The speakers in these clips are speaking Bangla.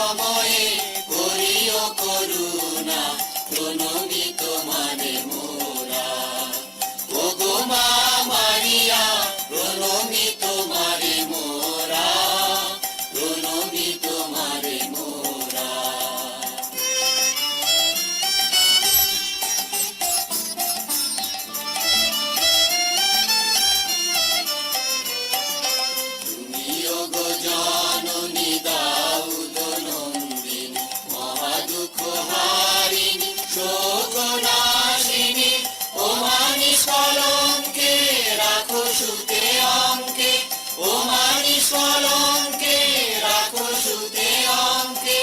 সময়ে করিও করুণা, প্রণমি তোমারে মোরা। ওগো মা মারিয়া, প্রণমি তোমারে মোরা, প্রণমি তোমারে মোরা। তুমি ওগো জননী দাউদ নন্দিনী, মহাদুঃখ হারিণী, শোকনাশিনী, ও মানিস কলঙ্কে রাখো সুতে অঙ্কে, ও মানিস কলঙ্কে রাখো সুতে অঙ্কে।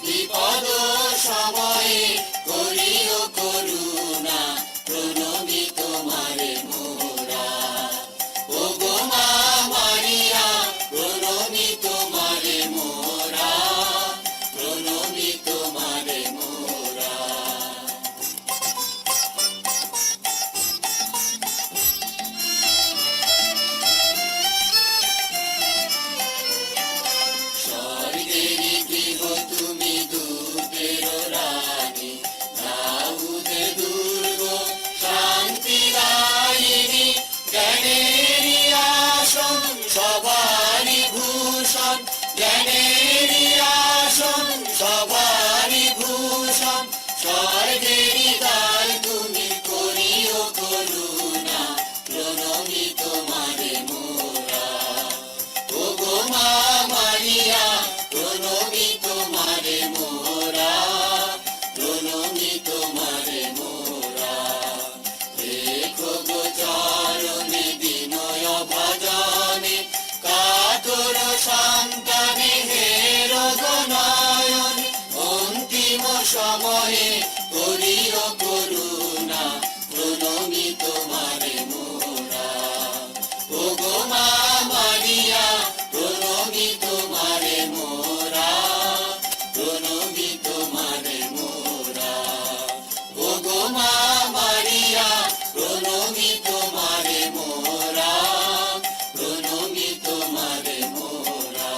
বিপদ সময়ে করিও করুণা, প্রণমি তোমারে মোরা। ওগো মা মারিয়া, প্রণমি তোমারে মোরা, প্রণমি তোমারে মোরা। স্বর্গেরই গৃহ তুমি, দুর্গের রানী, দাউদের দুর্গ, শান্তি দায়িনী, জ্ঞানেরই আসন, সবারই ভূষণ, জ্ঞানেরই আসন, সবারই ভূষণ। স্বর্গেরই দ্বার তুমি, করিও করুণা, প্রণমি তোমারে মোরা। ওগো মা মারিয়া, প্রণমি তোমারে মোরা, প্রণমি তোমারে মোরা। দেখো গো চরণে বিনয় ভজনে, কাতর সন্তানে হেরো গো নয়নে। অন্তিম সময়ে করিও করুণা, প্রণমি তোমারে মোরা। ওগো মা মারিয়া, প্রণমি তোমারে মোরা, প্রণমি তোমারে মোরা। ওগো মা মারিয়া, প্রণমি তোমারে মোরা, প্রণমি তোমারে মোরা।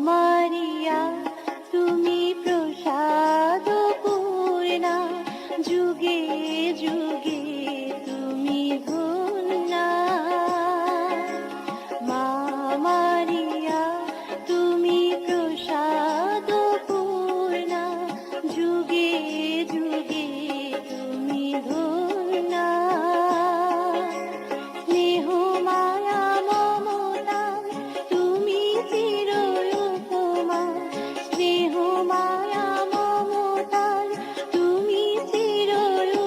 মারিয়া, তুমি প্রসাদ পূর্ণা, যুগে যুগে তুমি ধন্যা। মা মারিয়া, তুমি প্রসাদ পূর্ণা, যুগে যুগে তুমি ধন্যা। স্নেহ মায়া মমতা তুমি চির উপমা, স্নেহ মায়া মমতার তুমি চির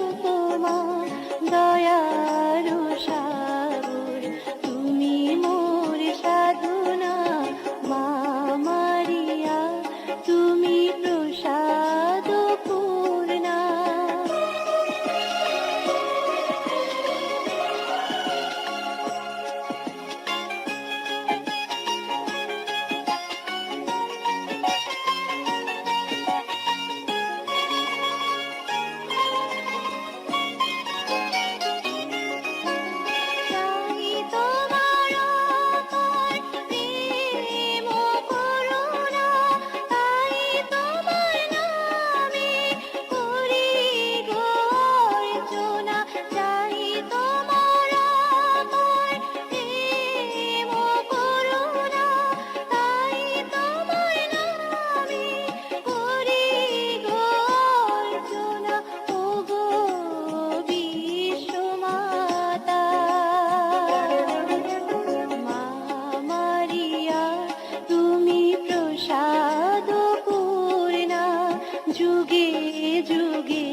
উপমা। দয়ার সাগর তুমি মোর সাধনা, মা মারিয়া, তুমি প্রসাদ পূর্ণা। চাই তোমার অপার প্রেম করুণা, তাই তোমার নামে করি গো অর্চনা। চাই তোমার অপার প্রেম করুণা, তাই তোমার নামে করি গো অর্চনা। ওগো বিশ্বমাতা, মা মারিয়া, তুমি প্রসাদ পূর্ণা, যুগে যুগে